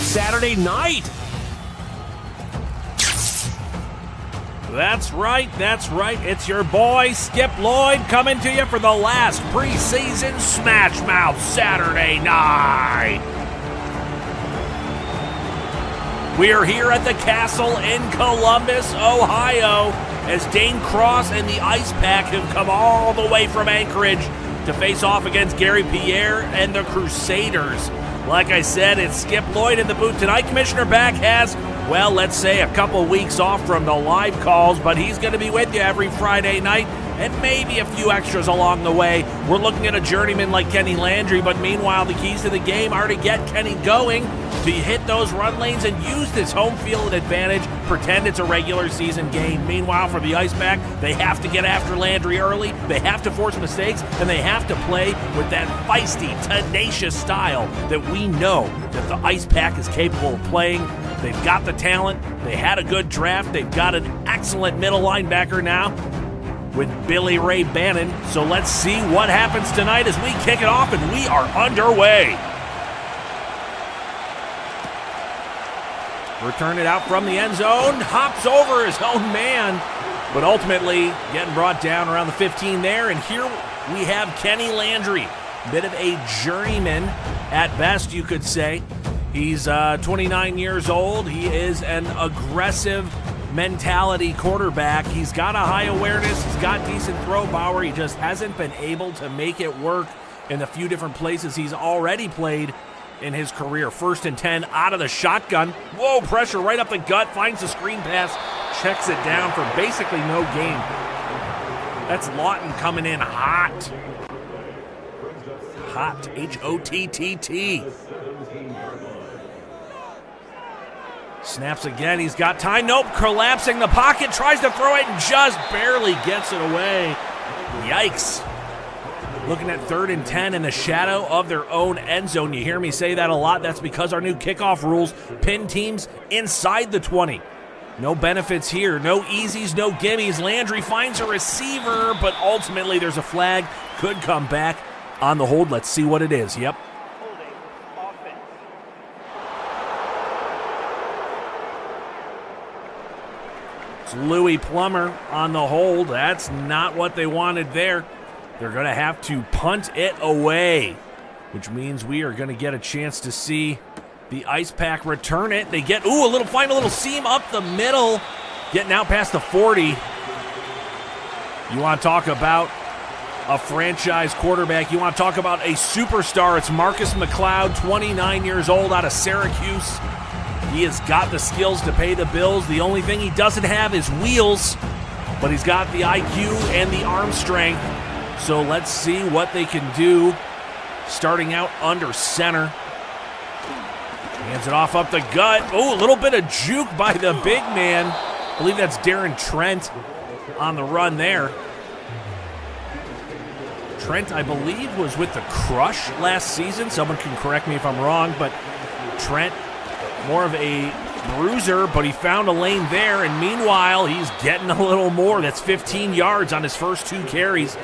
Saturday Night. That's right. It's your boy, Skip Lloyd, coming to you for the last preseason Smashmouth Saturday Night. We are here at the Castle in Columbus, Ohio, as Dane Cross and the Ice Pack have come all the way from Anchorage to face off against Gary Pierre and the Crusaders. Like I said, it's Skip Lloyd in the booth tonight. Commissioner Back has, well, let's say a couple weeks off from the live calls, but he's going to be with you every Friday night and maybe a few extras along the way. We're looking at a journeyman like Kenny Landry, but meanwhile, the keys to the game are to get Kenny going, to hit those run lanes and use this home field advantage, pretend it's a regular season game. Meanwhile, for the Ice Pack, they have to get after Landry early, they have to force mistakes, and they have to play with that feisty, tenacious style that we know that the Ice Pack is capable of playing. They've got the talent, they had a good draft, they've got an excellent middle linebacker now with Billy Ray Bannon. So let's see what happens tonight as we kick it off, and we are underway. Return it out from the end zone, hops over his own man, but ultimately getting brought down around the 15 there. And here we have Kenny Landry, bit of a journeyman at best, you could say. He's 29 years old. He is an aggressive mentality quarterback. He's got a high awareness. He's got decent throw power. He just hasn't been able to make it work in the few different places he's already played in his career. 1st and 10 out of the shotgun. Whoa, pressure right up the gut. Finds the screen pass. Checks it down for basically no gain. That's Lawton coming in hot. Hot. H-O-T-T-T. Snaps again. He's got time. Nope. Collapsing the pocket. Tries to throw it and just barely gets it away. Yikes. Looking at 3rd and 10 in the shadow of their own end zone. You hear me say that a lot. That's because our new kickoff rules pin teams inside the 20. No benefits here. No easies, no gimmies. Landry finds a receiver, but ultimately there's a flag. Could come back on the hold. Let's see what it is. Yep. It's Louis Plummer on the hold. That's not what they wanted there. They're going to have to punt it away, which means we are going to get a chance to see the Ice Pack return it. They get, find a little seam up the middle, getting out past the 40. You want to talk about a franchise quarterback. You want to talk about a superstar. It's Marcus McLeod, 29 years old, out of Syracuse. He has got the skills to pay the bills. The only thing he doesn't have is wheels, but he's got the IQ and the arm strength. So let's see what they can do. Starting out under center. Hands it off up the gut. Oh, a little bit of juke by the big man. I believe that's Darren Trent on the run there. Trent, I believe, was with the Crush last season. Someone can correct me if I'm wrong, but Trent, more of a bruiser, but he found a lane there, and meanwhile, he's getting a little more. That's 15 yards on his first 2 carries.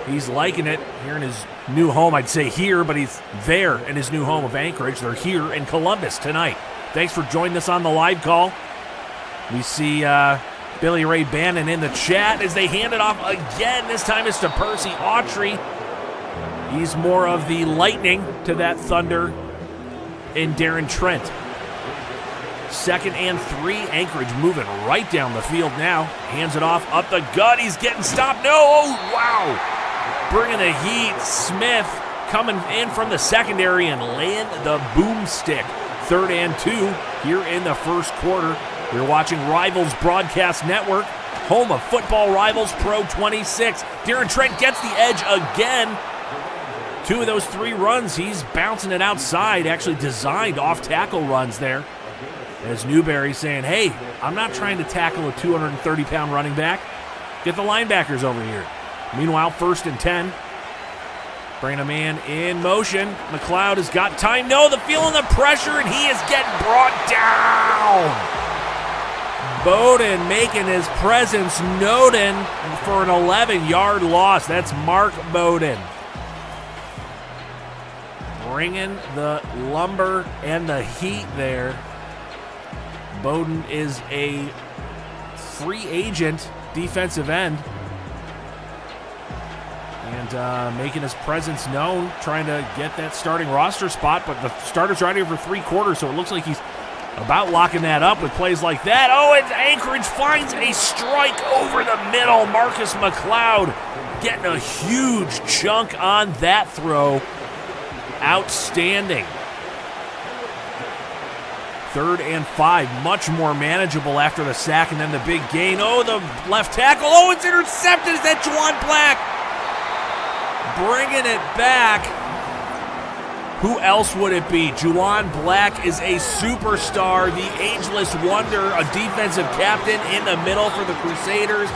He's liking it here in his new home. I'd say here, but he's there in his new home of Anchorage. They're here in Columbus tonight. Thanks for joining us on the live call. We see Billy Ray Bannon in the chat as they hand it off again. This time it's to Percy Autry. He's more of the lightning to that thunder in Darren Trent. 2nd and 3. Anchorage moving right down the field now. Hands it off up the gut. He's getting stopped. No. Oh, wow. Bringing the heat. Smith coming in from the secondary and laying the boomstick. 3rd and 2 here in the first quarter. You're watching Rivals Broadcast Network, home of Football Rivals Pro 26. Darren Trent gets the edge again. 2 of those 3 runs, he's bouncing it outside. Actually designed off-tackle runs there. As Newberry saying, hey, I'm not trying to tackle a 230-pound running back. Get the linebackers over here. Meanwhile, 1st and 10. Bringing a man in motion. McLeod has got time. No, feeling the pressure, and he is getting brought down. Bowden making his presence noted for an 11-yard loss. That's Mark Bowden. bringing the lumber and the heat there. Bowden is a free agent defensive end. And making his presence known, trying to get that starting roster spot. But the starter's right here for 3 quarters, so it looks like he's about locking that up with plays like that. Oh, and Anchorage finds a strike over the middle. Marcus McLeod getting a huge chunk on that throw. Outstanding. 3rd and 5, much more manageable after the sack and then the big gain. Oh, the left tackle. Oh, it's intercepted. Is that Juwan Black? Bringing it back. Who else would it be? Juwan Black is a superstar, the ageless wonder, a defensive captain in the middle for the Crusaders.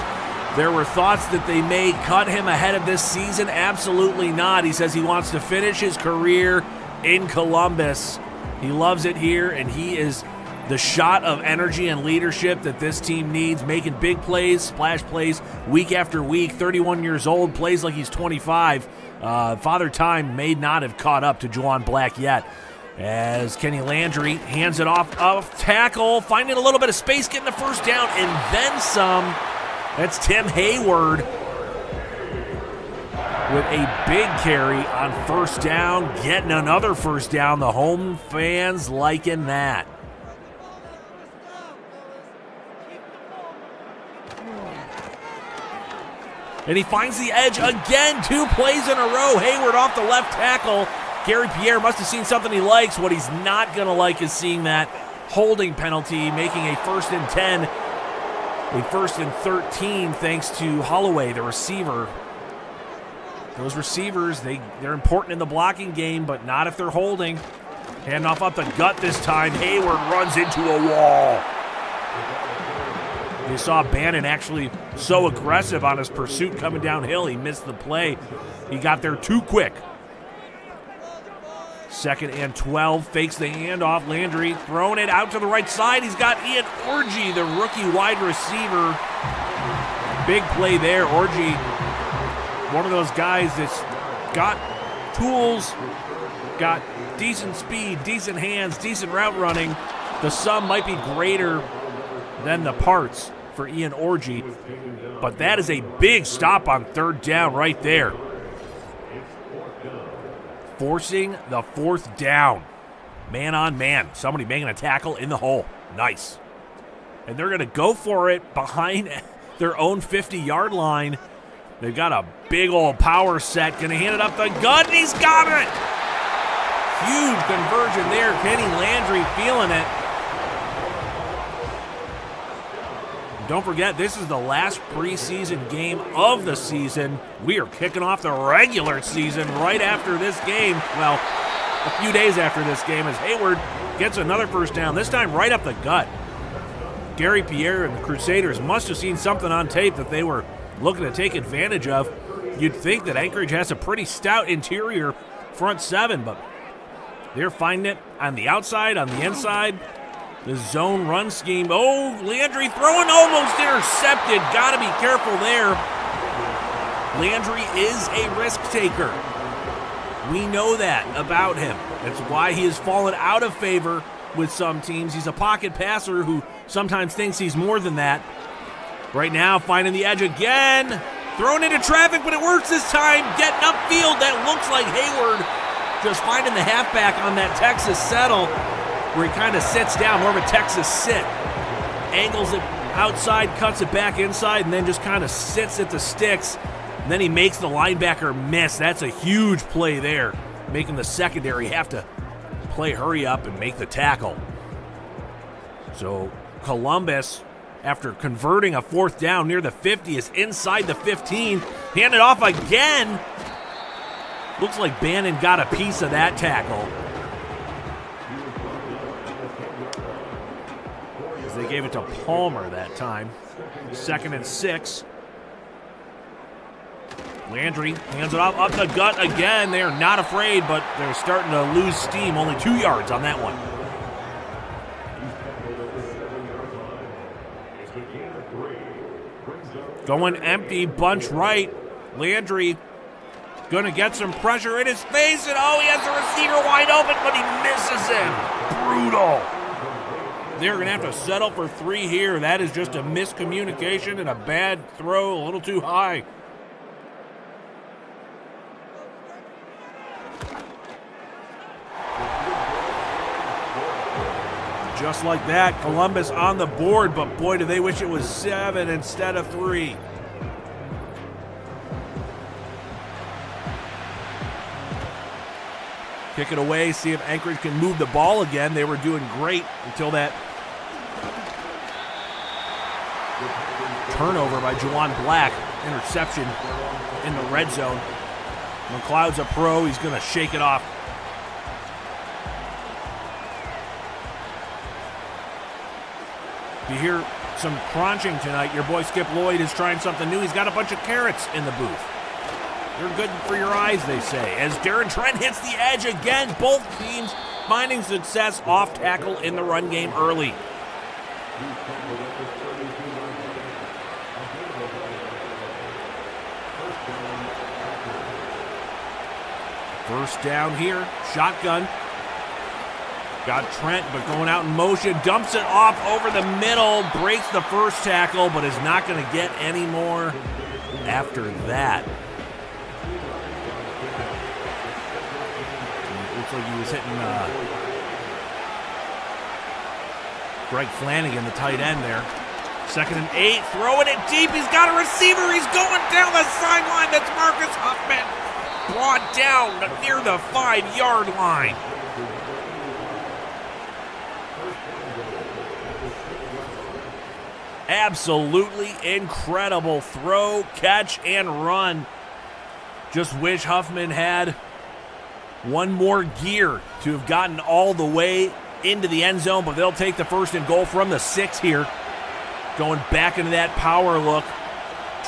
There were thoughts that they may cut him ahead of this season. Absolutely not. He says he wants to finish his career in Columbus. He loves it here, and he is the shot of energy and leadership that this team needs, making big plays, splash plays, week after week. 31 years old, plays like he's 25. Father Time may not have caught up to Juwan Black yet. As Kenny Landry hands it off tackle, finding a little bit of space, getting the first down, and then some. That's Tim Hayward with a big carry on first down, getting another first down. The home fans liking that. And he finds the edge again, 2 plays in a row. Hayward off the left tackle. Gary Pierre must have seen something he likes. What he's not going to like is seeing that holding penalty, making a 1st and 10, a 1st and 13, thanks to Holloway, the receiver. Those receivers, they're important in the blocking game, but not if they're holding. Handoff up the gut this time. Hayward runs into a wall. You saw Bannon actually so aggressive on his pursuit coming downhill, he missed the play. He got there too quick. 2nd and 12, fakes the handoff. Landry throwing it out to the right side. He's got Ian Orji, the rookie wide receiver. Big play there. Orji, one of those guys that's got tools, got decent speed, decent hands, decent route running. The sum might be greater than the parts for Ian Orji, but that is a big stop on 3rd down right there. Forcing the 4th down. Man on man. Somebody making a tackle in the hole. Nice. And they're going to go for it behind their own 50-yard line. They've got a big old power set. Going to hand it up the gut, and he's got it. Huge conversion there. Kenny Landry feeling it. Don't forget, this is the last preseason game of the season. We are kicking off the regular season right after this game. Well, a few days after this game, as Hayward gets another first down, this time right up the gut. Gary Pierre and the Crusaders must have seen something on tape that they were looking to take advantage of. You'd think that Anchorage has a pretty stout interior front 7, but they're finding it on the outside, on the inside. The zone run scheme. Oh, Landry throwing, almost intercepted. Got to be careful there. Landry is a risk taker. We know that about him. That's why he has fallen out of favor with some teams. He's a pocket passer who sometimes thinks he's more than that. Right now, finding the edge again. Thrown into traffic, but it works this time. Getting upfield. That looks like Hayward just finding the halfback on that Texas settle, where he kind of sits down, more of a Texas sit. Angles it outside, cuts it back inside, and then just kind of sits at the sticks. And then he makes the linebacker miss. That's a huge play there, making the secondary have to play hurry up and make the tackle. So Columbus, after converting a 4th down near the 50, is inside the 15. Hand it off again. Looks like Bannon got a piece of that tackle. They gave it to Palmer that time. 2nd and 6. Landry hands it off up the gut again. They're not afraid, but they're starting to lose steam. Only 2 yards on that one. Going empty, bunch right. Landry Gonna get some pressure in his face, and he has the receiver wide open, but he misses him. Brutal. They're gonna have to settle for 3 here. That is just a miscommunication and a bad throw, a little too high. Just like that, Columbus on the board, but boy, do they wish it was 7 instead of 3. Kick it away, see if Anchorage can move the ball again. They were doing great until that turnover by Juwan Black. Interception in the red zone. McLeod's a pro. He's going to shake it off. You hear some crunching tonight. Your boy Skip Lloyd is trying something new. He's got a bunch of carrots in the booth. They're good for your eyes, they say. As Darren Trent hits the edge again, both teams finding success off tackle in the run game early. First down here, shotgun. Got Trent, but going out in motion, dumps it off over the middle, breaks the first tackle, but is not going to get any more after that. Looks like he was hitting Greg Flanagan, the tight end there. 2nd and 8, throwing it deep. He's got a receiver. He's going down the sideline. That's Marcus Huffman. Brought down near the 5-yard line. Absolutely incredible throw, catch, and run. Just wish Huffman had one more gear to have gotten all the way into the end zone, but they'll take the 1st and goal from the 6 here. Going back into that power look.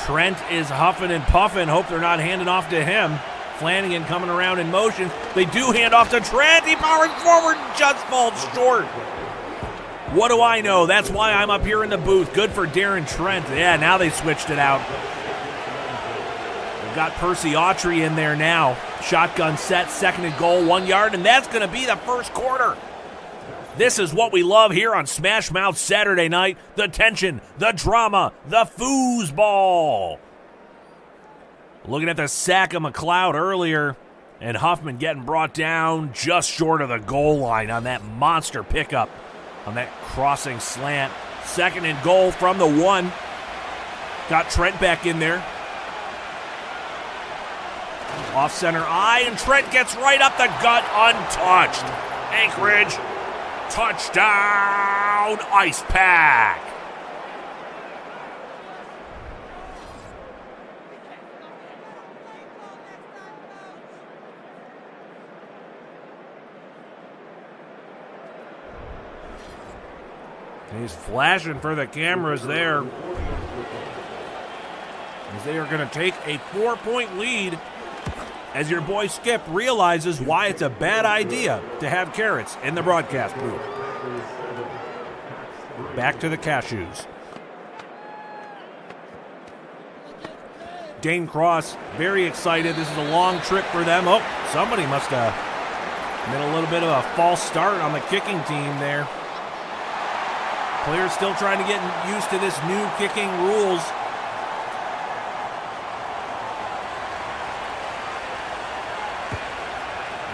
Trent is huffing and puffing. Hope they're not handing off to him. Flanagan coming around in motion. They do hand off to Trent. He powers forward and just falls short. What do I know? That's why I'm up here in the booth. Good for Darren Trent. Yeah, now they switched it out. They've got Percy Autry in there now. Shotgun set, 2nd and goal, 1 yard, and that's going to be the 1st quarter. This is what we love here on Smashmouth Saturday Night. The tension, the drama, the foosball. Looking at the sack of McLeod earlier, and Huffman getting brought down just short of the goal line on that monster pickup, on that crossing slant. 2nd and goal from the 1. Got Trent back in there. Off center eye, and Trent gets right up the gut untouched. Anchorage, touchdown, Ice Pack. He's flashing for the cameras there, as they are going to take a 4-point lead, as your boy Skip realizes why it's a bad idea to have carrots in the broadcast booth. Back to the cashews. Dane Cross, very excited. This is a long trip for them. Oh, somebody must have made a little bit of a false start on the kicking team there. Players still trying to get used to this new kicking rules.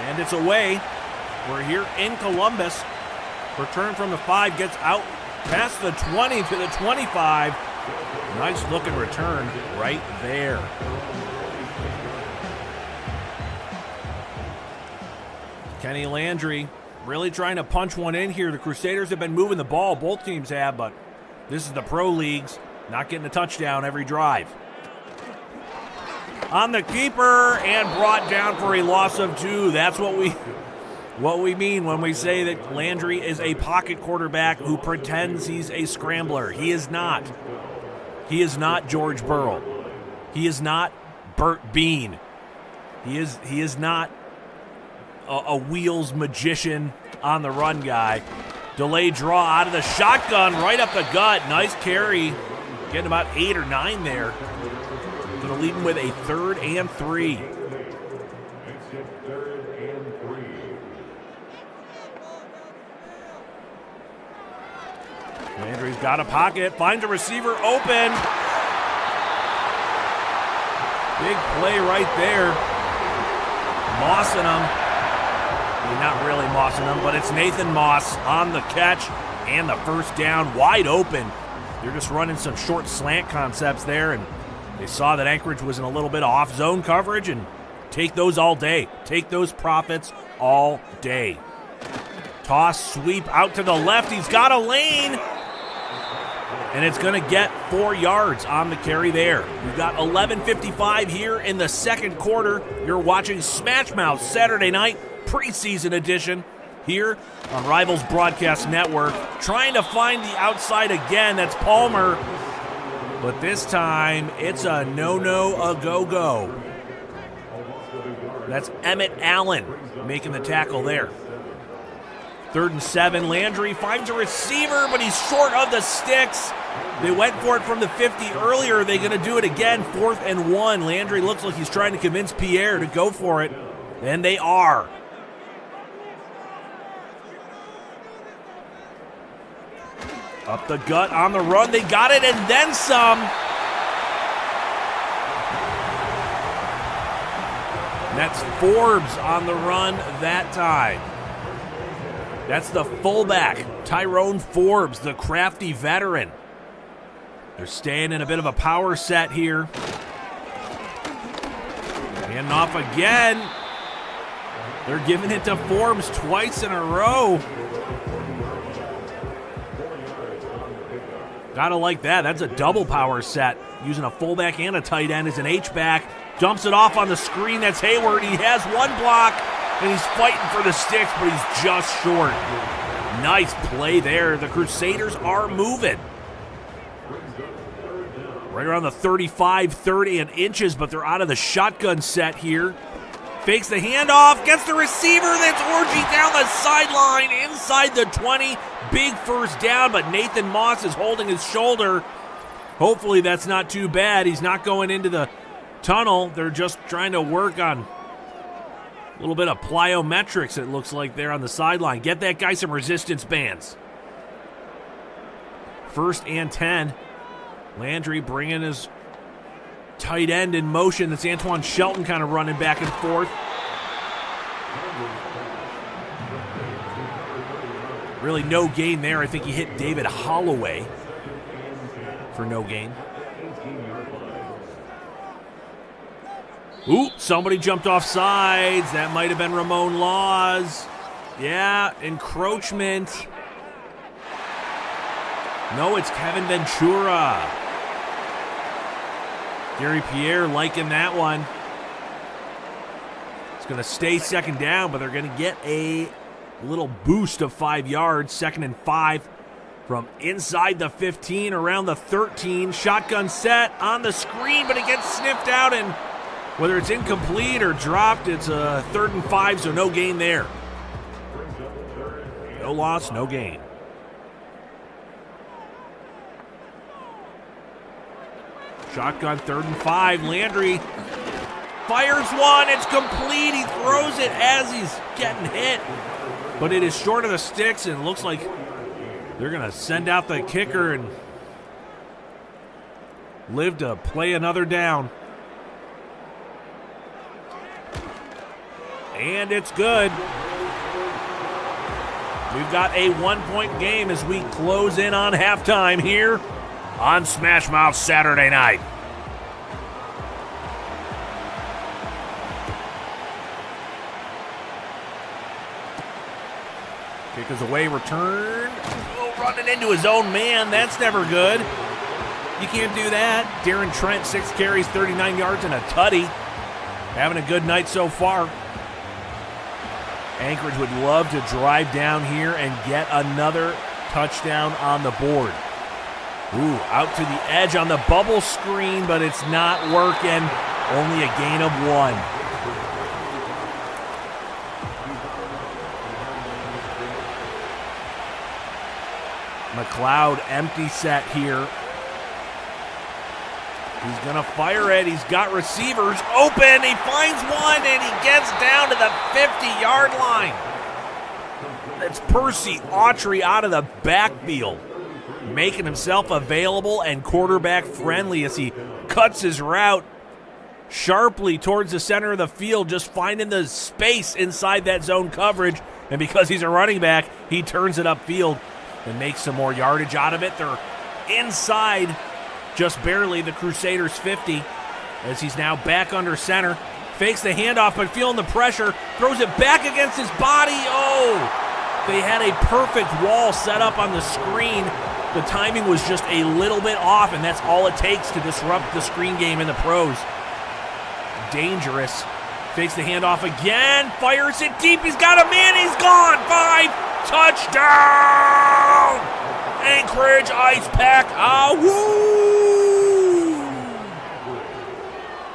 And it's away. We're here in Columbus. Return from the 5 gets out past the 20 to the 25. Nice looking return right there. Kenny Landry really trying to punch one in here. The Crusaders have been moving the ball. Both teams have, but this is the pro leagues. Not getting a touchdown every drive. On the keeper and brought down for a loss of 2. That's what we mean when we say that Landry is a pocket quarterback who pretends he's a scrambler. He is not. He is not George Burrow. He is not Burt Bean. He is not a wheels magician on the run guy. Delayed draw out of the shotgun, right up the gut. Nice carry. Getting about 8 or 9 there. Going to lead him with a 3rd and 3. Landry's got a pocket, finds a receiver open. Big play right there. Mossing him. Not really mossing him, but it's Nathan Moss on the catch and the first down, wide open. They're just running some short slant concepts there, and they saw that Anchorage was in a little bit of off-zone coverage, and take those all day. Take those profits all day. Toss, sweep out to the left. He's got a lane, and it's going to get 4 yards on the carry there. We've got 11:55 here in the second quarter. You're watching Smashmouth Saturday Night, Preseason edition here on Rivals Broadcast Network. Trying to find the outside again. That's Palmer. But this time, it's a no-no, a go-go. That's Emmett Allen making the tackle there. 3rd and 7. Landry finds a receiver, but he's short of the sticks. They went for it from the 50 earlier. They're going to do it again. 4th and 1. Landry looks like he's trying to convince Pierre to go for it. And they are. Up the gut on the run. They got it and then some. That's Forbes on the run that time. That's the fullback, Tyrone Forbes, the crafty veteran. They're staying in a bit of a power set here. Handing off again. They're giving it to Forbes twice in a row. Gotta like that. That's a double power set. Using a fullback and a tight end as an H-back. Dumps it off on the screen. That's Hayward. He has one block, and he's fighting for the sticks, but he's just short. Nice play there. The Crusaders are moving. Right around the 35, 30 and inches, but they're out of the shotgun set here. Fakes the handoff, gets the receiver. That's Orgy down the sideline, inside the 20. Big first down, but Nathan Moss is holding his shoulder. Hopefully that's not too bad. He's not going into the tunnel. They're just trying to work on a little bit of plyometrics, it looks like, there on the sideline. Get that guy some resistance bands. 1st and 10. Landry bringing his tight end in motion. That's Antoine Shelton kind of running back and forth. Really no gain there. I think he hit David Holloway for no gain. Ooh, somebody jumped off sides. That might have been Ramon Laws. Yeah, encroachment. No, it's Kevin Ventura. Gary Pierre liking that one. It's going to stay second down, but they're going to get a little boost of 5 yards. 2nd and 5 from inside the 15, around the 13. Shotgun set on the screen, but it gets sniffed out, and whether it's incomplete or dropped, it's a 3rd and 5, so no gain there. No loss, no gain. Shotgun 3rd and 5. Landry fires one. It's complete. He throws it as he's getting hit. But it is short of the sticks, and it looks like they're going to send out the kicker and live to play another down. And it's good. We've got a 1-point game as we close in on halftime here on Smashmouth Saturday Night. Kick is away, return. Oh, running into his own man. That's never good. You can't do that. Darren Trent, 6 carries, 39 yards, and a tutty. Having a good night so far. Anchorage would love to drive down here and get another touchdown on the board. Ooh, out to the edge on the bubble screen, but it's not working. Only a gain of 1. McLeod empty set here. He's going to fire it. He's got receivers open. He finds one, and he gets down to the 50-yard line. That's Percy Autry out of the backfield, making himself available and quarterback friendly as he cuts his route sharply towards the center of the field, just finding the space inside that zone coverage. And because he's a running back, he turns it upfield and makes some more yardage out of it. They're inside just barely the Crusaders 50 as he's now back under center. Fakes the handoff, but feeling the pressure, throws it back against his body. Oh! They had a perfect wall set up on the screen. The timing was just a little bit off, and that's all it takes to disrupt the screen game in the pros. Dangerous. Fakes the handoff again, fires it deep. He's got a man, he's gone. 5, touchdown! Anchorage Ice Pack, woo!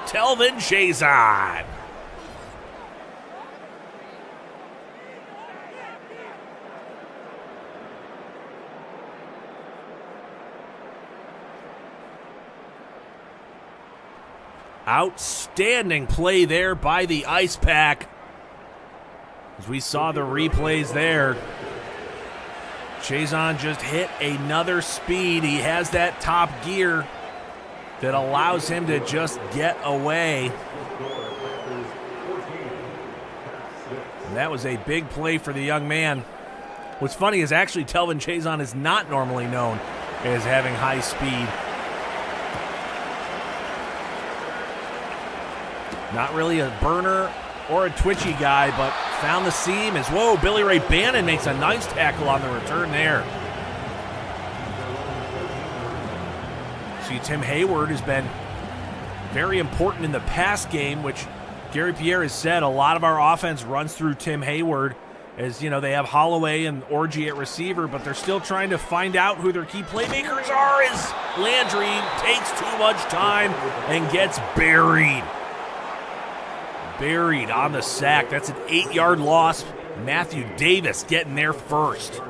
Telvin Chazon. Outstanding play there by the Ice Pack. As we saw the replays there, Chazon just hit another speed. He has that top gear that allows him to just get away. And that was a big play for the young man. What's funny is actually Telvin Chazon is not normally known as having high speed. Not really a burner or a twitchy guy, but found the seam as, whoa, Billy Ray Bannon makes a nice tackle on the return there. See, Tim Hayward has been very important in the pass game, which Gary Pierre has said a lot of our offense runs through Tim Hayward. As you know, they have Holloway and Orgy at receiver, but they're still trying to find out who their key playmakers are as Landry takes too much time and gets buried. Buried on the sack. That's an 8-yard loss. Matthew Davis getting there first.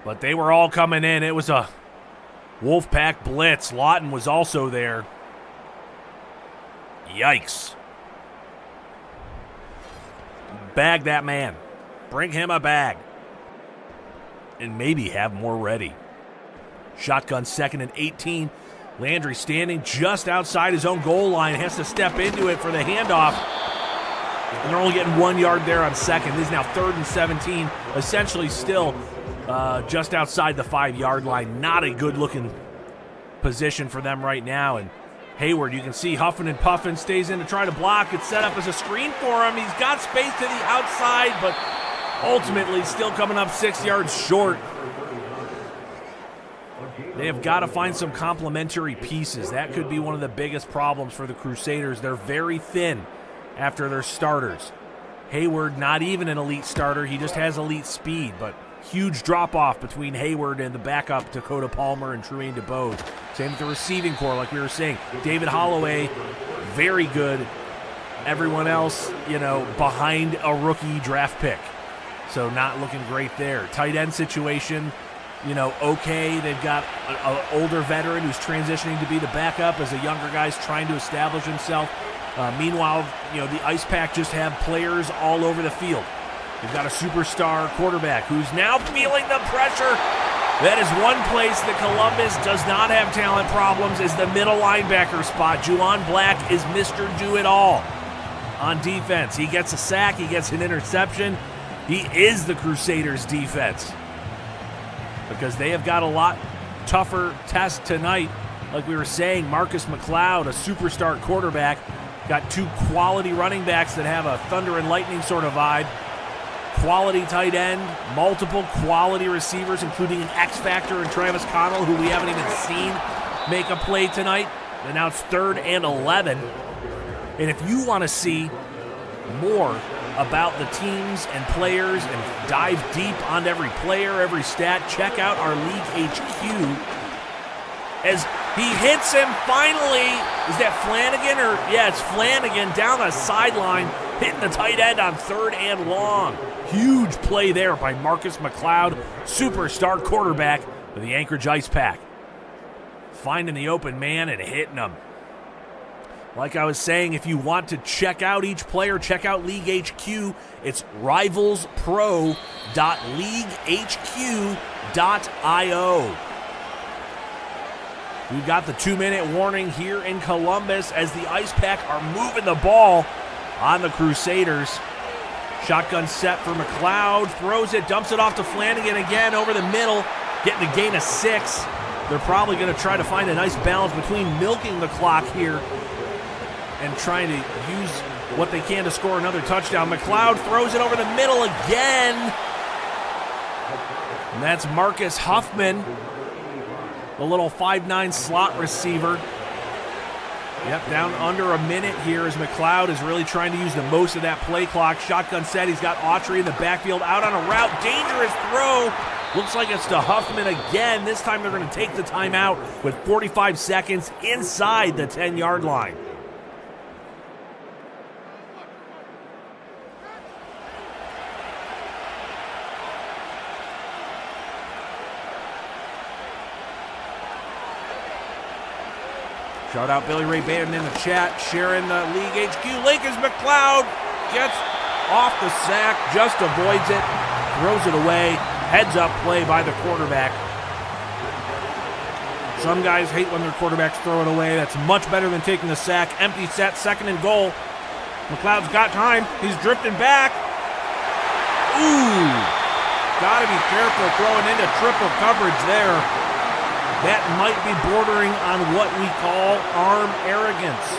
But they were all coming in. It was a Wolfpack blitz. Lawton was also there. Yikes. Bag that man. Bring him a bag. And maybe have more ready. Shotgun 2nd and 18. Landry standing just outside his own goal line. Has to step into it for the handoff. And they're only getting 1 yard there on second. This is now 3rd and 17. Essentially still just outside the 5-yard line. Not a good-looking position for them right now. And Hayward, you can see huffing and puffing, stays in to try to block. It's set up as a screen for him. He's got space to the outside, but ultimately still coming up 6 yards short. They have got to find some complementary pieces. That could be one of the biggest problems for the Crusaders. They're very thin after their starters. Hayward, not even an elite starter. He just has elite speed, but huge drop-off between Hayward and the backup Dakota Palmer and Trumaine DeBose. Same with the receiving core, like we were saying. David Holloway, very good. Everyone else, behind a rookie draft pick. So not looking great there. Tight end situation, okay. They've got an older veteran who's transitioning to be the backup as a younger guy's trying to establish himself. Meanwhile, the Ice Pack just have players all over the field. They've got a superstar quarterback who's now feeling the pressure. That is one place that Columbus does not have talent problems, is the middle linebacker spot. Juwan Black is Mr. Do-It-All on defense. He gets a sack. He gets an interception. He is the Crusaders' defense because they have got a lot tougher test tonight. Like we were saying, Marcus McLeod, a superstar quarterback, got 2 quality running backs that have a thunder and lightning sort of vibe. Quality tight end, multiple quality receivers, including an X-Factor in Travis Connell, who we haven't even seen make a play tonight. And now it's 3rd and 11. And if you want to see more about the teams and players and dive deep on every player, every stat, check out our League HQ. As he hits him finally, is that Flanagan? Yeah, it's Flanagan down the sideline, hitting the tight end on 3rd and long. Huge play there by Marcus McLeod, superstar quarterback of the Anchorage Ice Pack. finding the open man and hitting him. Like I was saying, if you want to check out each player, check out League HQ. It's rivalspro.leaguehq.io. We've got the 2-minute warning here in Columbus as the Ice Pack are moving the ball on the Crusaders. Shotgun set for McLeod, throws it, dumps it off to Flanagan again over the middle, getting a gain of 6. They're probably going to try to find a nice balance between milking the clock here and trying to use what they can to score another touchdown. McLeod throws it over the middle again. And that's Marcus Huffman, the little 5'9" slot receiver. Yep, down under a minute here as McLeod is really trying to use the most of that play clock. Shotgun set, he's got Autry in the backfield, out on a route, dangerous throw. Looks like it's to Huffman again. This time they're going to take the timeout with 45 seconds inside the 10-yard line. Shout out Billy Ray Bannon in the chat, sharing the League HQ. Lakers McLeod gets off the sack, just avoids it, throws it away. Heads up play by the quarterback. Some guys hate when their quarterbacks throw it away. That's much better than taking the sack. Empty set, 2nd and goal. McLeod's got time. He's drifting back. Ooh, gotta be careful throwing into triple coverage there. That might be bordering on what we call arm arrogance.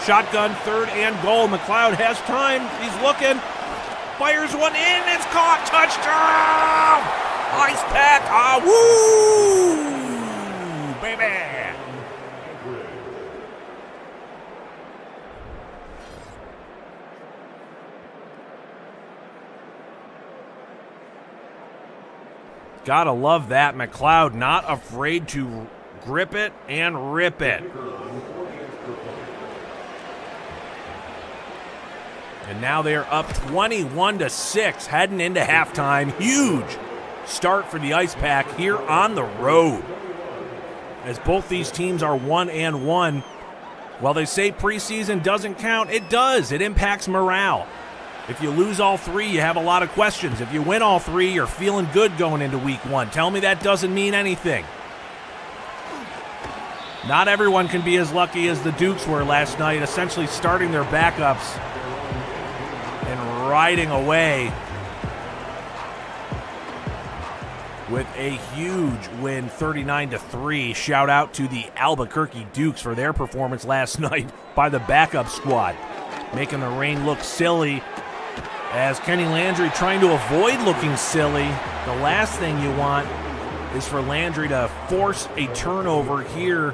Shotgun, 3rd and goal. McLeod has time. He's looking. Fires one in. It's caught. Touchdown! Ice Pack. Ah, woo! Baby! Gotta love that. McLeod not afraid to grip it and rip it. And now they're up 21-6 heading into halftime. Huge start for the Ice Pack here on the road. As both these teams are 1-1. While they say preseason doesn't count, it does. It impacts morale. If you lose all 3, you have a lot of questions. If you win all 3, you're feeling good going into week 1. Tell me that doesn't mean anything. Not everyone can be as lucky as the Dukes were last night, essentially starting their backups and riding away with a huge win, 39-3. Shout out to the Albuquerque Dukes for their performance last night by the backup squad, making the rain look silly. As Kenny Landry trying to avoid looking silly, the last thing you want is for Landry to force a turnover here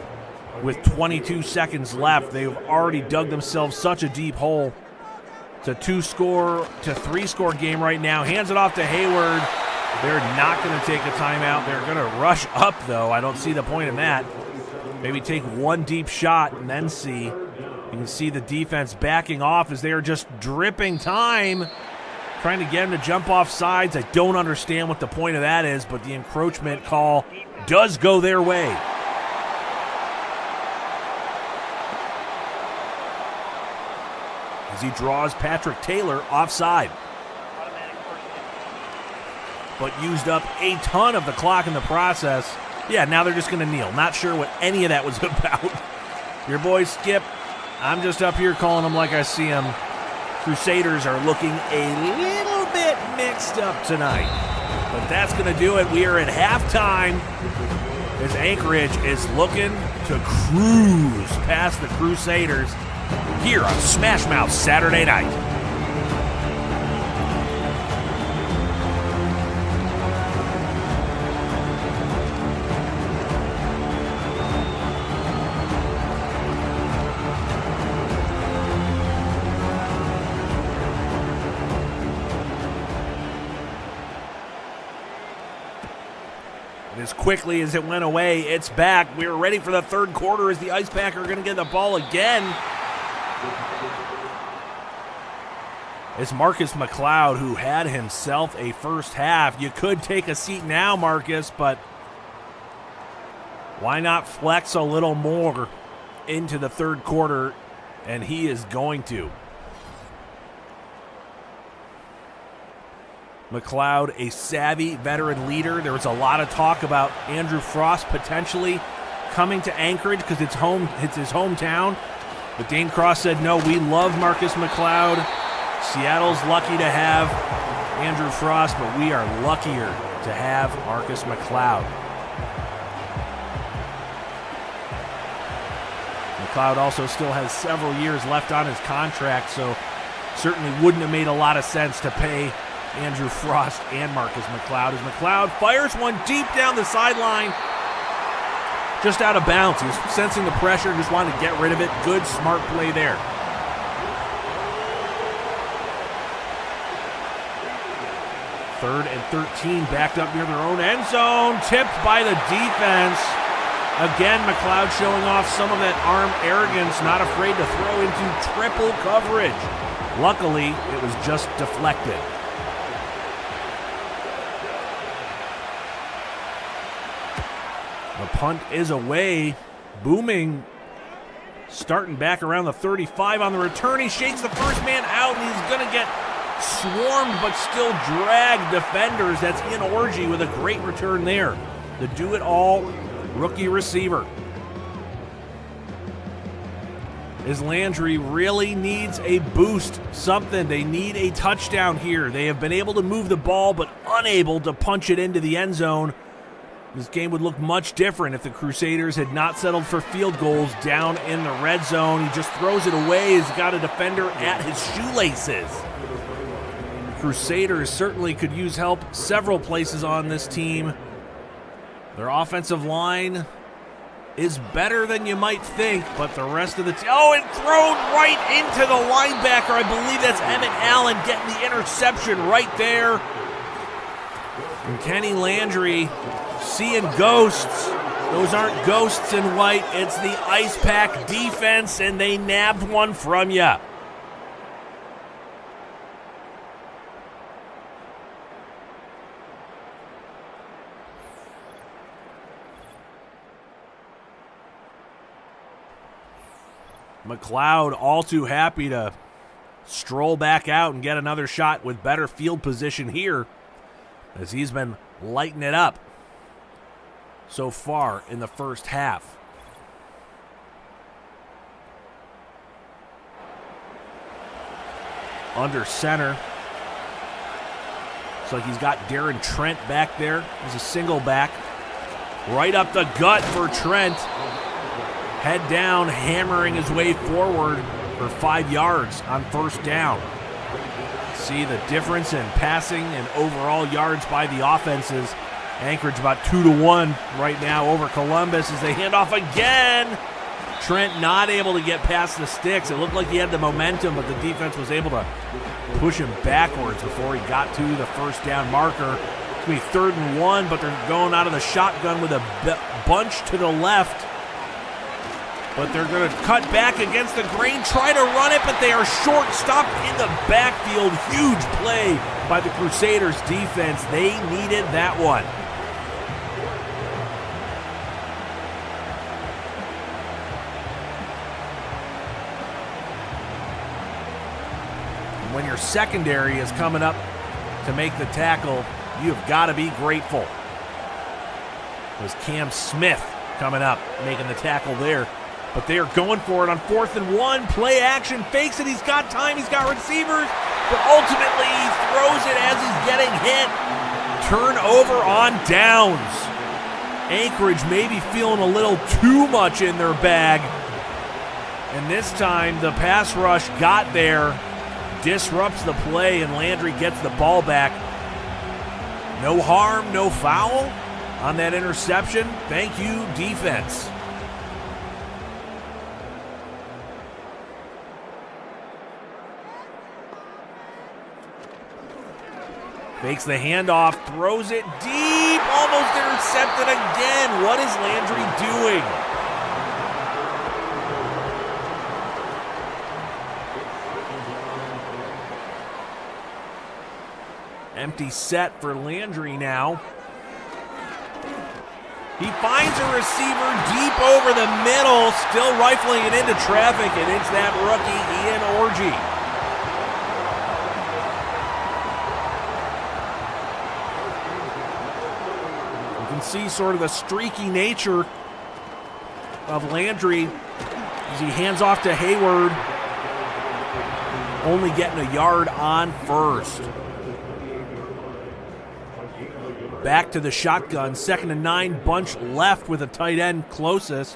with 22 seconds left. They've already dug themselves such a deep hole. It's a 3-score game right now. Hands it off to Hayward. They're not going to take a timeout. They're going to rush up, though. I don't see the point in that. Maybe take one deep shot and then see. You can see the defense backing off as they are just dripping time, trying to get him to jump off sides. I don't understand what the point of that is, but the encroachment call does go their way. As he draws Patrick Taylor offside. But used up a ton of the clock in the process. Yeah, now they're just going to kneel. Not sure what any of that was about. Your boy Skip, I'm just up here calling them like I see them. Crusaders are looking a little bit mixed up tonight. But that's going to do it. We are at halftime as Anchorage is looking to cruise past the Crusaders here on Smashmouth Saturday Night. As quickly as it went away, it's back. We were ready for the third quarter as the Ice Pack are going to get the ball again. It's Marcus McLeod who had himself a first half. You could take a seat now, Marcus, but Why not flex a little more into the third quarter? And he is going to. McLeod, a savvy veteran leader. There was a lot of talk about Andrew Frost potentially coming to Anchorage because it's his hometown. But Dane Cross said, no, we love Marcus McLeod. Seattle's lucky to have Andrew Frost, but we are luckier to have Marcus McLeod. McLeod also still has several years left on his contract, so certainly wouldn't have made a lot of sense to pay Andrew Frost and Marcus McLeod. As McLeod fires one deep down the sideline, just out of bounds. He was sensing the pressure, just wanted to get rid of it. Good, smart play there. Third and 13, backed up near their own end zone, tipped by the defense. Again, McLeod showing off some of that arm arrogance, not afraid to throw into triple coverage. Luckily, it was just deflected. The punt is away. Booming, starting back around the 35 on the return. He shakes the first man out, and he's going to get swarmed but still drag defenders. That's Ian Orgy with a great return there. The do-it-all rookie receiver. As Landry really needs a boost, something. They need a touchdown here. They have been able to move the ball but unable to punch it into the end zone. This game would look much different if the Crusaders had not settled for field goals down in the red zone. He just throws it away. He's got a defender at his shoelaces. The Crusaders certainly could use help several places on this team. Their offensive line is better than you might think, but the rest of the team... Oh, and thrown right into the linebacker. I believe that's Emmett Allen getting the interception right there. And Kenny Landry seeing ghosts. Those aren't ghosts in white. It's the Ice Pack defense, and they nabbed one from you. McLeod all too happy to stroll back out and get another shot with better field position here, as he's been lighting it up so far in the first half. Under center. Looks like he's got Darren Trent back there. He's a single back. Right up the gut for Trent. Head down, hammering his way forward for 5 yards on first down. See the difference in passing and overall yards by the offenses. Anchorage about 2-1 right now over Columbus as they hand off again. Trent not able to get past the sticks. It looked like he had the momentum, but the defense was able to push him backwards before he got to the first down marker. It's going to be 3rd and 1, but they're going out of the shotgun with a bunch to the left. But they're going to cut back against the grain, try to run it, but they are short, stopped in the backfield. Huge play by the Crusaders defense. They needed that one. When your secondary is coming up to make the tackle, you've got to be grateful. It was Cam Smith coming up, making the tackle there. But they are going for it on 4th and 1. Play action, fakes it. He's got time. He's got receivers. But ultimately, he throws it as he's getting hit. Turnover on downs. Anchorage maybe feeling a little too much in their bag. And this time, the pass rush got there. Disrupts the play, and Landry gets the ball back. No harm, no foul on that interception. Thank you, defense. Fakes the handoff, throws it deep, almost intercepted again. What is Landry doing? Empty set for Landry now. He finds a receiver deep over the middle, still rifling it into traffic, and it's that rookie, Ian Orji. You can see sort of the streaky nature of Landry as he hands off to Hayward, only getting a yard on first. Back to the shotgun, 2nd and 9, bunch left with a tight end closest.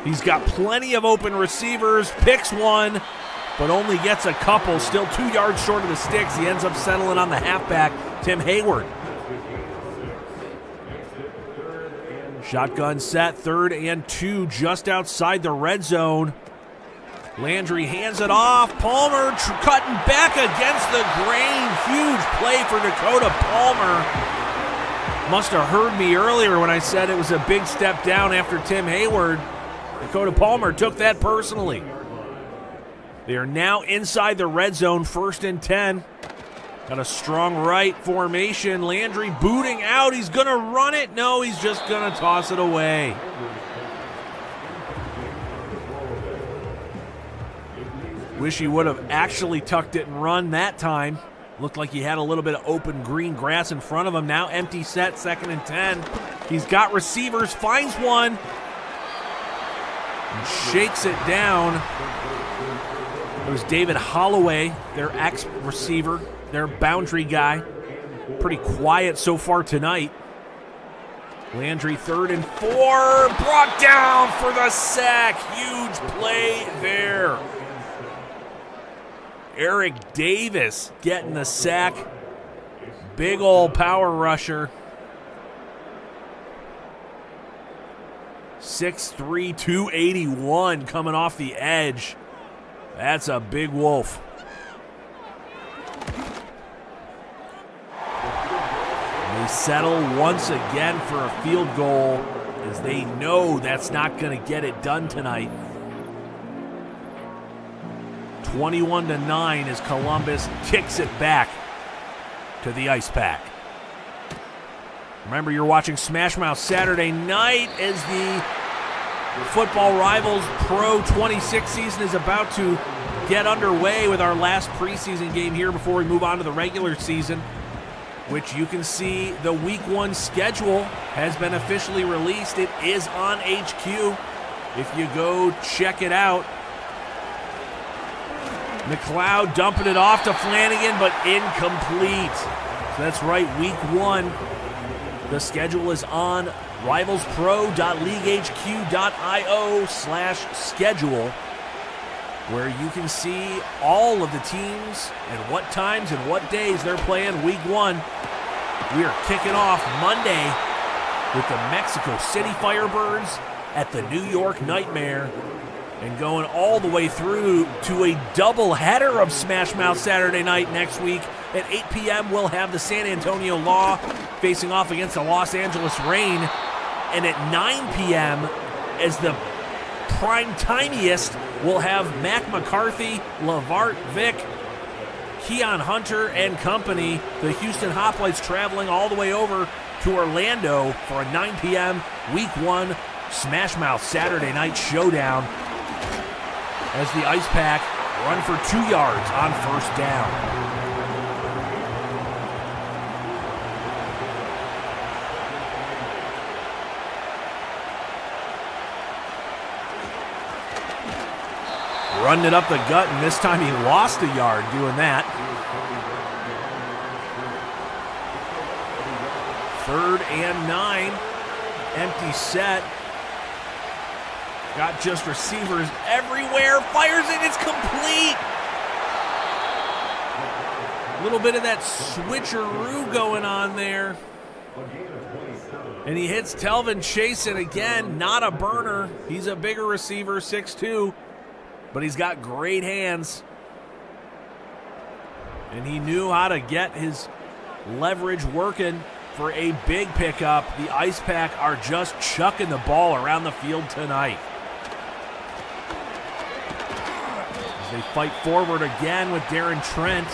He's got plenty of open receivers, picks one, but only gets a couple, still 2 yards short of the sticks. He ends up settling on the halfback, Tim Hayward. Shotgun set, 3rd and 2, just outside the red zone. Landry hands it off. Palmer cutting back against the grain. Huge play for Dakota Palmer. Must have heard me earlier when I said it was a big step down after Tim Hayward. Dakota Palmer took that personally. They are now inside the red zone, 1st and 10. Got a strong right formation. Landry booting out. He's going to run it. No, he's just going to toss it away. Wish he would have actually tucked it and run that time. Looked like he had a little bit of open green grass in front of him. Now empty set, 2nd and 10. He's got receivers, finds one, and shakes it down. It was David Holloway, their ex-receiver, their boundary guy. Pretty quiet so far tonight. Landry, 3rd and 4, brought down for the sack. Huge play there. Eric Davis getting the sack. Big old power rusher. 6'3", 281 coming off the edge. That's a big wolf. They settle once again for a field goal as they know that's not going to get it done tonight. 21-9 as Columbus kicks it back to the Ice Pack. Remember, you're watching Smashmouth Saturday Night as the Football Rivals Pro 26 season is about to get underway with our last preseason game here before we move on to the regular season, which you can see the Week 1 schedule has been officially released. It is on HQ. If you go check it out. McLeod dumping it off to Flanagan, but incomplete. So that's right, Week 1. The schedule is on rivalspro.leaguehq.io/schedule, where you can see all of the teams and what times and what days they're playing Week 1. We are kicking off Monday with the Mexico City Firebirds at the New York Nightmare, and going all the way through to a doubleheader of Smashmouth Saturday Night next week. At 8 p.m., we'll have the San Antonio Law facing off against the Los Angeles Reign. And at 9 p.m., as the prime timiest, we'll have Mac McCarthy, LeVart Vick, Keon Hunter, and company. The Houston Hoplites traveling all the way over to Orlando for a 9 p.m. Week 1 Smashmouth Saturday Night Showdown, as the Ice Pack run for 2 yards on 1st down. Running it up the gut, and this time he lost a yard doing that. 3rd and 9, empty set. Got just receivers everywhere. Fires it. It's complete. A little bit of that switcheroo going on there. And he hits Telvin Chasen again. Not a burner. He's a bigger receiver, 6'2", but he's got great hands. And he knew how to get his leverage working for a big pickup. The Ice Pack are just chucking the ball around the field tonight. They fight forward again with Darren Trent.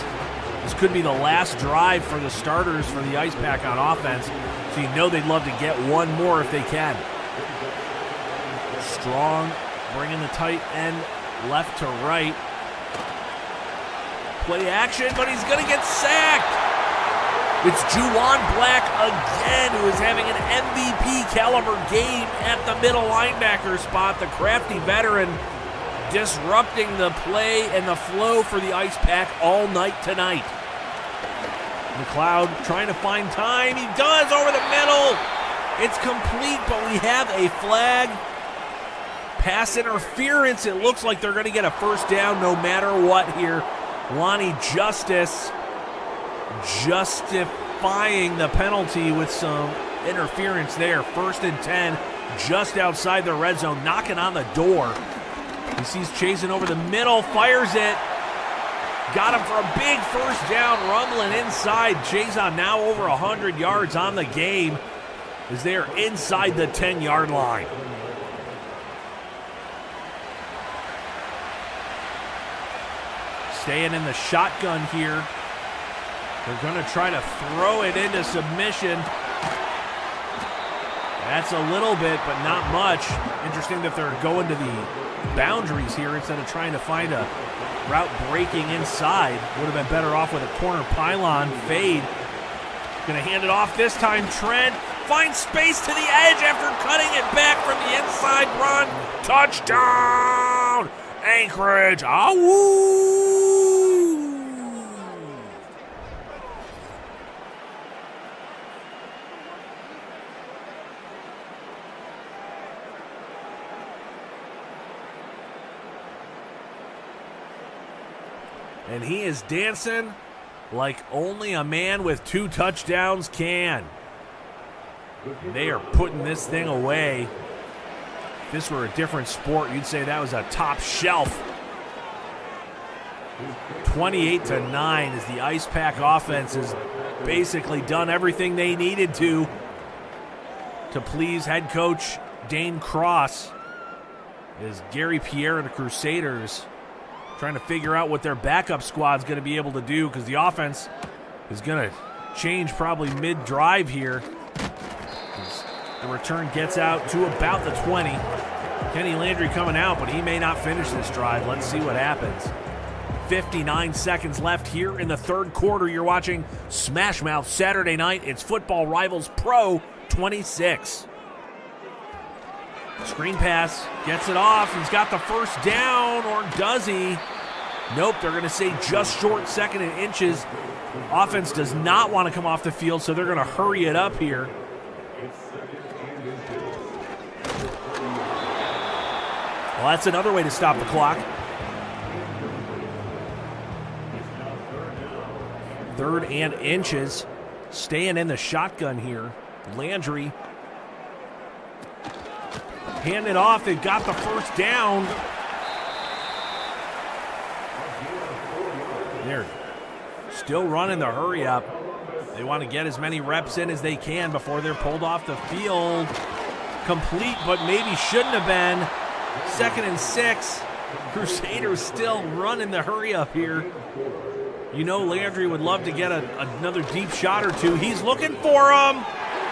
This could be the last drive for the starters for the Ice Pack on offense, so you know they'd love to get one more if they can. Strong bringing the tight end left to right. Play action, but he's going to get sacked. It's Juwan Black again, who is having an MVP caliber game at the middle linebacker spot. The crafty veteran disrupting the play and the flow for the Ice Pack all night tonight. McLeod trying to find time. He does over the middle. It's complete, but we have a flag. Pass interference. It looks like they're going to get a first down no matter what here. Lonnie Justice justifying the penalty with some interference there. 1st and 10, just outside the red zone, knocking on the door. He sees Chazen over the middle, fires it. Got him for a big first down, rumbling inside. Chazen now over 100 yards on the game as they are inside the 10-yard line. Staying in the shotgun here. They're going to try to throw it into submission. That's a little bit, but not much. Interesting that they're going to the boundaries here instead of trying to find a route breaking inside. Would have been better off with a corner pylon fade. Going to hand it off this time. Trent finds space to the edge after cutting it back from the inside run. Touchdown! Anchorage! Awoo! And he is dancing like only a man with 2 touchdowns can. They are putting this thing away. If this were a different sport, you'd say that was a top shelf. 28-9 as the Ice Pack offense has basically done everything they needed to please head coach Dane Cross. As Gary Pierre and the Crusaders trying to figure out what their backup squad's going to be able to do, because the offense is going to change probably mid-drive here. The return gets out to about the 20. Kenny Landry coming out, but he may not finish this drive. Let's see what happens. 59 seconds left here in the third quarter. You're watching Smashmouth Saturday Night. It's Football Rivals Pro 26. Screen pass, gets it off. He's got the first down, or does he? Nope, they're going to say just short, 2nd and inches. Offense does not want to come off the field, so they're going to hurry it up here. Well, that's another way to stop the clock. 3rd and inches. Staying in the shotgun here. Landry. Hand it off. They've got the first down. They're still running the hurry up. They want to get as many reps in as they can before they're pulled off the field. Complete, but maybe shouldn't have been. 2nd and 6. Crusaders still running the hurry up here. You know Landry would love to get another deep shot or two. He's looking for him.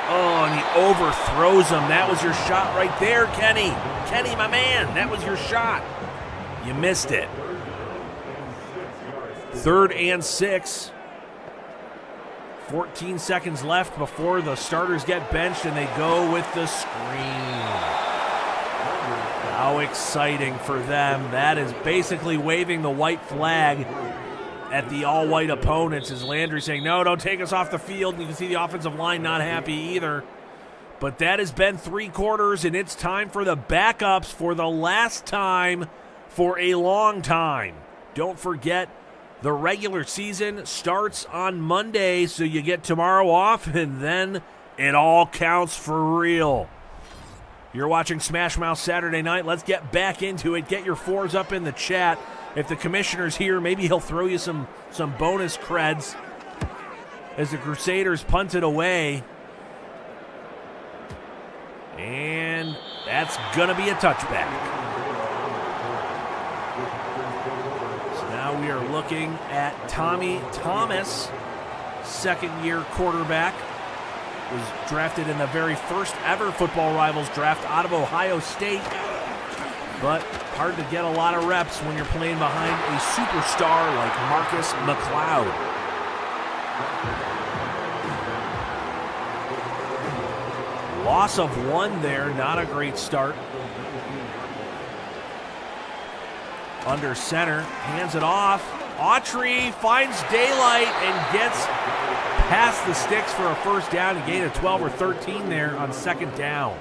Oh, and he overthrows him. That was your shot right there, Kenny. Kenny, my man, that was your shot. You missed it. 3rd and 6. 14 seconds left before the starters get benched, and they go with the screen. How exciting for them. That is basically waving the white flag at the all-white opponents, as Landry saying, no, don't take us off the field. You can see the offensive line not happy either. But that has been 3 quarters, and it's time for the backups for the last time for a long time. Don't forget, the regular season starts on Monday, so you get tomorrow off, and then it all counts for real. You're watching Smashmouth Saturday Night. Let's get back into it. Get your 4s up in the chat. If the commissioner's here, maybe he'll throw you some bonus creds as the Crusaders punt it away. And that's going to be a touchback. So now we are looking looking at Tommy Thomas, second-year quarterback. Was drafted in the very first ever Football Rivals draft out of Ohio State. But hard to get a lot of reps when you're playing behind a superstar like Marcus McLeod. Loss of 1 there, not a great start. Under center, hands it off. Autry finds daylight and gets past the sticks for a first down. He gained a 12 or 13 there on second down.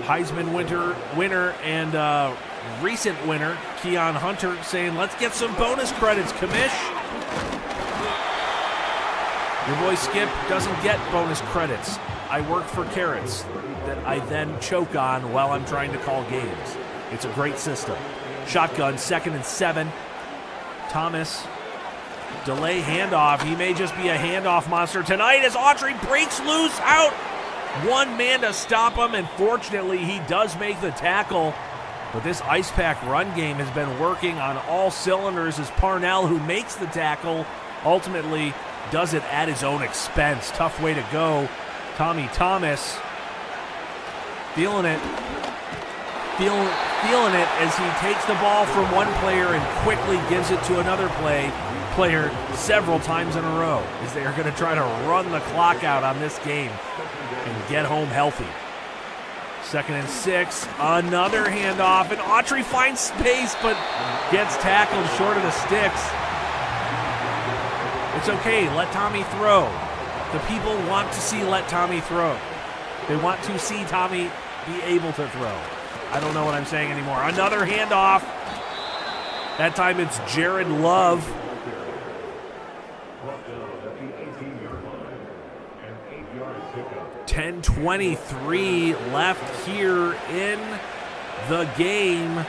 Heisman winner and recent winner, Keon Hunter, saying, let's get some bonus credits, commish. Your boy Skip doesn't get bonus credits. I work for carrots that I then choke on while I'm trying to call games. It's a great system. Shotgun, 2nd and 7. Thomas, delay handoff. He may just be a handoff monster tonight as Autry breaks loose out. One man to stop him, and fortunately he does make the tackle. But this Ice Pack run game has been working on all cylinders as Parnell, who makes the tackle, ultimately does it at his own expense. Tough way to go. Tommy Thomas feeling it as he takes the ball from one player and quickly gives it to another player several times in a row, as they are going to try to run the clock out on this game and get home healthy. 2nd and 6, another handoff, and Autry finds space but gets tackled short of the sticks. It's okay, let Tommy throw. The people want to see let Tommy throw. They want to see Tommy be able to throw. I don't know what I'm saying anymore. Another handoff. That time it's Jared Love. 10:23 left here in the game.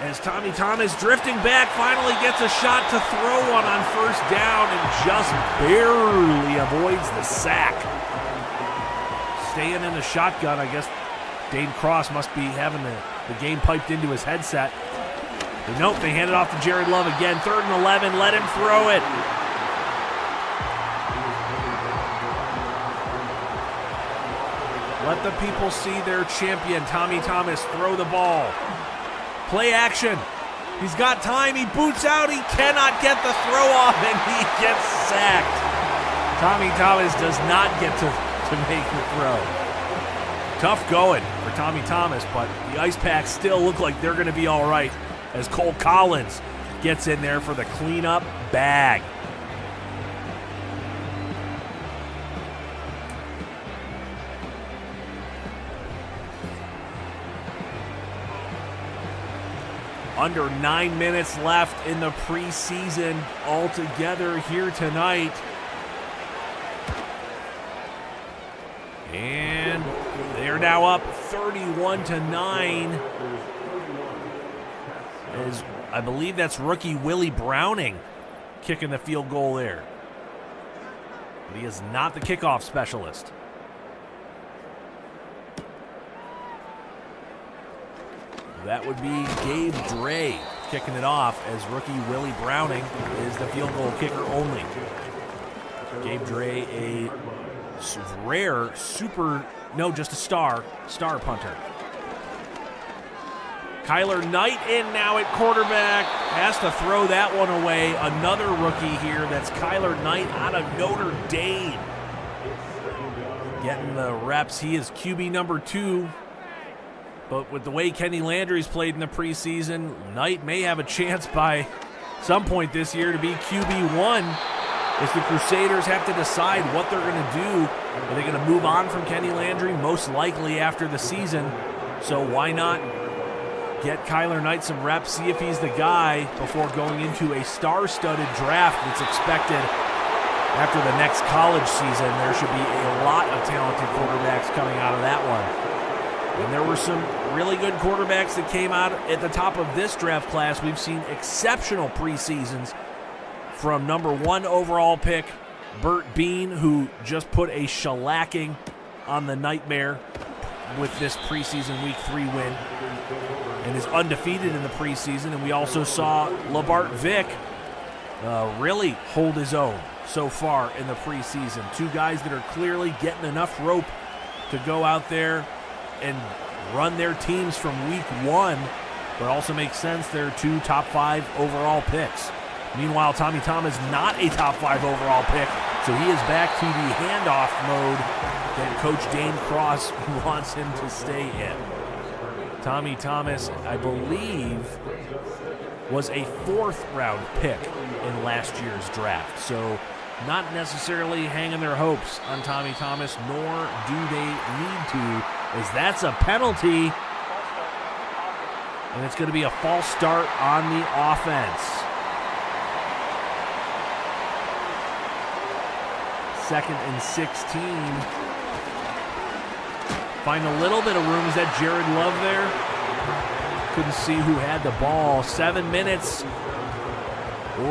As Tommy Thomas drifting back finally gets a shot to throw one on first down and just barely avoids the sack. Staying in the shotgun, I guess Dane Cross must be having the game piped into his headset. But nope, they hand it off to Jared Love again. 3rd and 11, let him throw it. Let the people see their champion, Tommy Thomas, throw the ball. Play action. He's got time. He boots out. He cannot get the throw off, and he gets sacked. Tommy Thomas does not get to make the throw. Tough going for Tommy Thomas, but the Ice Packs still look like they're going to be all right as Cole Collins gets in there for the cleanup bag. Under 9 minutes left in the preseason altogether here tonight. And they're now up 31-9. As I believe that's rookie Willie Browning kicking the field goal there. But he is not the kickoff specialist. That would be Gabe Dre kicking it off, as rookie Willie Browning is the field goal kicker only. Gabe Dre, a rare just a star punter. Kyler Knight in now at quarterback, has to throw that one away. Another rookie here, that's Kyler Knight out of Notre Dame. Getting the reps, he is QB number 2. But with the way Kenny Landry's played in the preseason, Knight may have a chance by some point this year to be QB1 as the Crusaders have to decide what they're going to do. Are they going to move on from Kenny Landry? Most likely after the season. So why not get Kyler Knight some reps, see if he's the guy before going into a star-studded draft that's expected after the next college season. There should be a lot of talented quarterbacks coming out of that one. And there were some really good quarterbacks that came out at the top of this draft class. We've seen exceptional preseasons from number 1 overall pick, Burt Bean, who just put a shellacking on the Nightmare with this preseason Week 3 win. and is undefeated in the preseason. And we also saw LeBart Vick really hold his own so far in the preseason. Two guys that are clearly getting enough rope to go out there and run their teams from week one, but also makes sense they're two top 5 overall picks. Meanwhile, Tommy Thomas not a top 5 overall pick, so he is back to the handoff mode that Coach Dane Cross wants him to stay in. Tommy Thomas, I believe, was a 4th round pick in last year's draft, so not necessarily hanging their hopes on Tommy Thomas, nor do they need to, as that's a penalty, and it's going to be a false start on the offense. 2nd and 16. Find a little bit of room. Is that Jared Love there? Couldn't see who had the ball. 7 minutes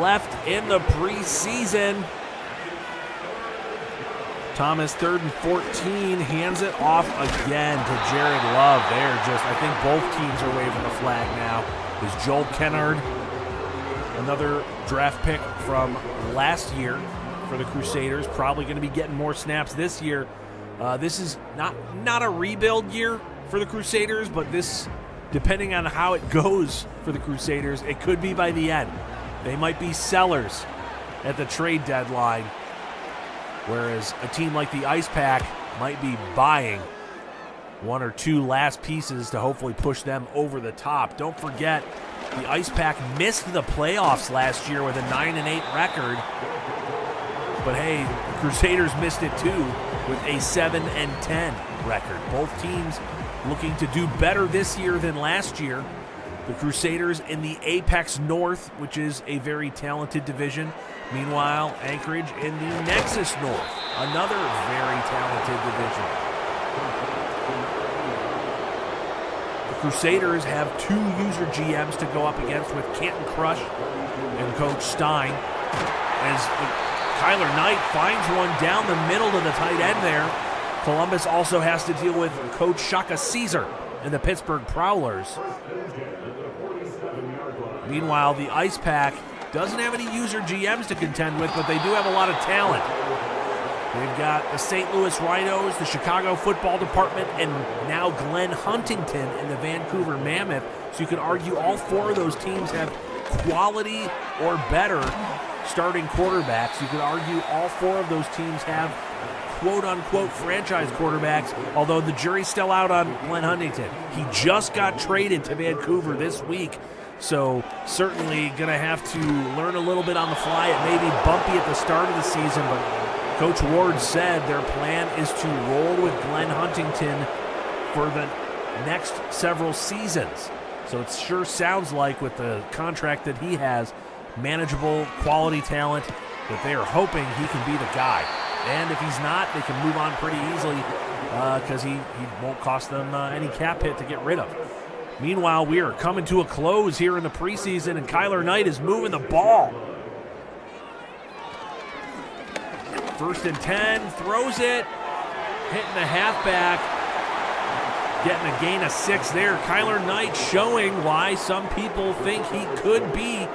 left in the preseason. Thomas, 3rd and 14, hands it off again to Jared Love. I think both teams are waving the flag now. Is Joel Kennard, another draft pick from last year for the Crusaders, probably going to be getting more snaps this year. This is not a rebuild year for the Crusaders, but this, depending on how it goes for the Crusaders, it could be by the end. They might be sellers at the trade deadline, whereas a team like the Ice Pack might be buying 1 or 2 last pieces to hopefully push them over the top. Don't forget, the Ice Pack missed the playoffs last year with a 9-8 record. But hey, the Crusaders missed it too with a 7-10 record. Both teams looking to do better this year than last year. The Crusaders in the Apex North, which is a very talented division. Meanwhile, Anchorage in the Nexus North, another very talented division. The Crusaders have 2 user GMs to go up against with Canton Crush and Coach Stein. As Kyler Knight finds one down the middle to the tight end there. Columbus also has to deal with Coach Shaka Caesar and the Pittsburgh Prowlers. Meanwhile, the Ice Pack doesn't have any user GMs to contend with, but they do have a lot of talent. They've got the St. Louis Rhinos, the Chicago Football Department, and now Glenn Huntington in the Vancouver Mammoth. So you could argue all 4 of those teams have quality or better starting quarterbacks. You could argue all 4 of those teams have quote-unquote franchise quarterbacks, although the jury's still out on Glenn Huntington. He just got traded to Vancouver this week, so certainly going to have to learn a little bit on the fly. It may be bumpy at the start of the season, but Coach Ward said their plan is to roll with Glenn Huntington for the next several seasons. So it sure sounds like, with the contract that he has, manageable, quality talent, that they are hoping he can be the guy. And if he's not, they can move on pretty easily because he won't cost them any cap hit to get rid of. Meanwhile, we are coming to a close here in the preseason, and Kyler Knight is moving the ball. 1st and 10, throws it, hitting the halfback, getting a gain of 6 there. Kyler Knight showing why some people think he could be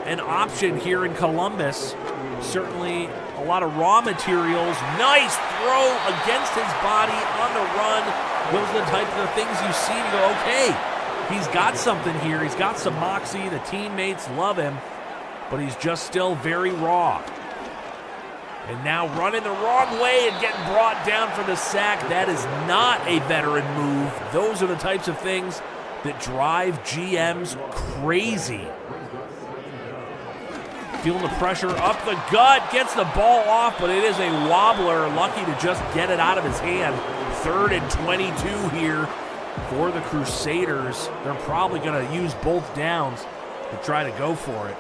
an option here in Columbus. Certainly a lot of raw materials. Nice throw against his body on the run. Those are the types of things you see and go, okay, he's got something here. He's got some moxie. The teammates love him, but he's just still very raw. And now running the wrong way and getting brought down for the sack. That is not a veteran move. Those are the types of things that drive GMs crazy. Feeling the pressure up the gut, gets the ball off, but it is a wobbler. Lucky to just get it out of his hand. 3rd and 22 here for the Crusaders. They're probably going to use both downs to try to go for it.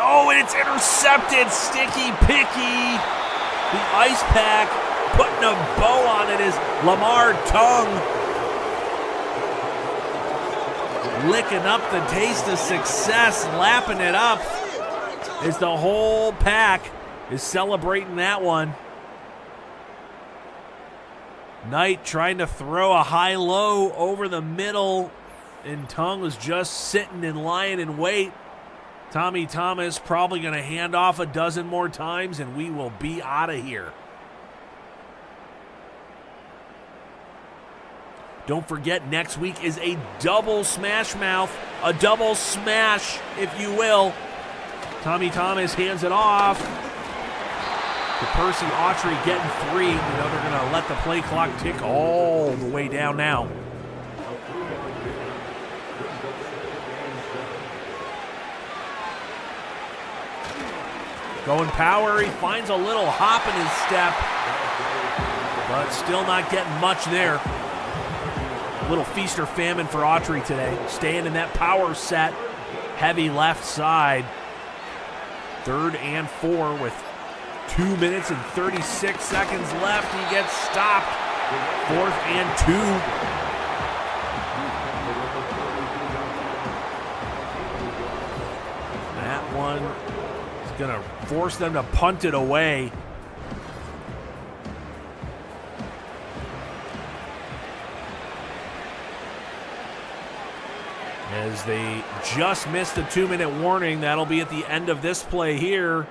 Oh, and it's intercepted. Sticky Picky. The Ice Pack putting a bow on it is Lamar Tongue. Licking up the taste of success, lapping it up as the whole pack is celebrating that one. Knight trying to throw a high-low over the middle, and Tongue was just sitting and lying in wait. Tommy Thomas probably going to hand off a dozen more times, and we will be out of here. Don't forget, next week is a double Smashmouth, a double smash, if you will. Tommy Thomas hands it off to Percy Autry, getting 3. You know they're going to let the play clock tick all the way down now. Going power, he finds a little hop in his step, but still not getting much there. Little feast or famine for Autry today. Staying in that power set, heavy left side. 3rd and 4 with 2 minutes and 36 seconds left. He gets stopped. 4th and 2. That one is going to force them to punt it away. As they just missed the 2-minute warning. That'll be at the end of this play here.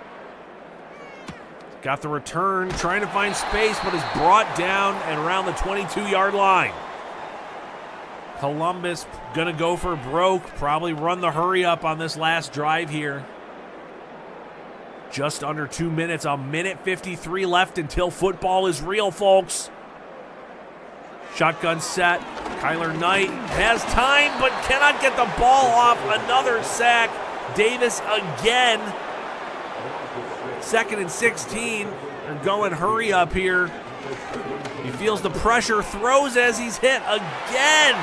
Got the return, trying to find space, but is brought down and around the 22-yard line. Columbus gonna go for broke, probably run the hurry up on this last drive here. Just under 2 minutes, a minute 53 left until football is real, folks. Shotgun set. Kyler Knight has time but cannot get the ball off. Another sack. Davis again. 2nd and 16. They're going hurry up here. He feels the pressure, throws as he's hit again.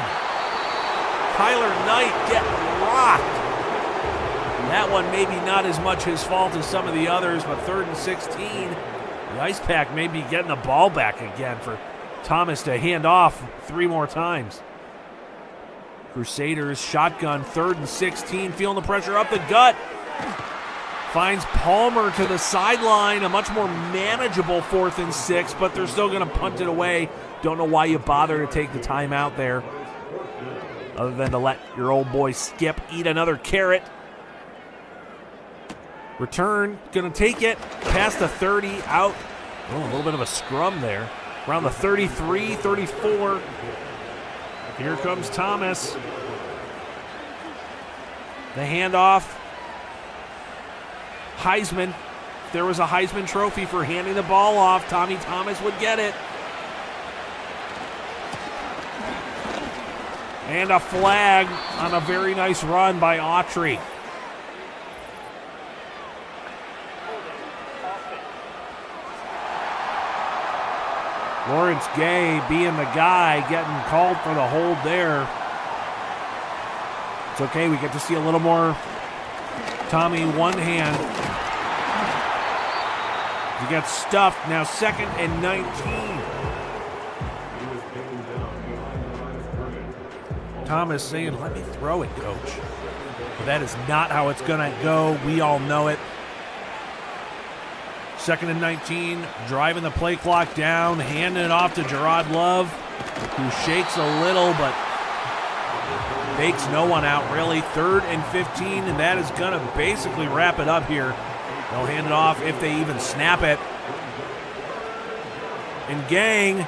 Kyler Knight getting rocked. That one maybe not as much his fault as some of the others, but 3rd and 16. The Ice Pack may be getting the ball back again for Thomas to hand off 3 more times. Crusaders shotgun, 3rd and 16, feeling the pressure up the gut. Finds Palmer to the sideline, a much more manageable 4th and 6, but they're still going to punt it away. Don't know why you bother to take the timeout there, other than to let your old boy Skip eat another carrot. Return, going to take it past the 30, out. Oh, a little bit of a scrum there. Around the 33, 34. Here comes Thomas. The handoff. Heisman. If there was a Heisman trophy for handing the ball off, Tommy Thomas would get it. And a flag on a very nice run by Autry. Lawrence Gay being the guy, getting called for the hold there. It's okay, we get to see a little more Tommy one hand. He got stuffed, now 2nd and 19. Thomas saying, let me throw it, coach. But that is not how it's gonna go, we all know it. 2nd and 19, driving the play clock down, handing it off to Gerard Love, who shakes a little but fakes no one out, really. 3rd and 15, and that is going to basically wrap it up here. They'll hand it off if they even snap it. And gang,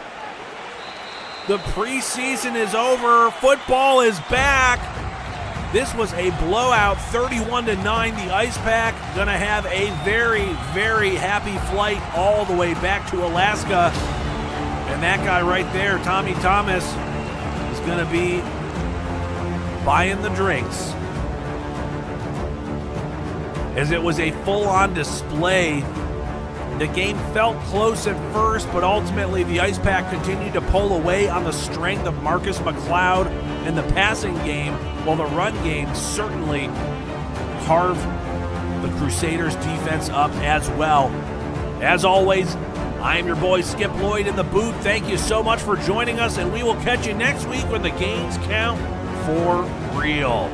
the preseason is over. Football is back. This was a blowout, 31-9. The Ice Pack going to have a very, very happy flight all the way back to Alaska. And that guy right there, Tommy Thomas, is going to be buying the drinks. As it was a full-on display. The game felt close at first, but ultimately the Ice Pack continued to pull away on the strength of Marcus McLeod and the passing game, while the run game certainly carved the Crusaders' defense up as well. As always, I am your boy Skip Lloyd in the booth. Thank you so much for joining us, and we will catch you next week when the games count for real.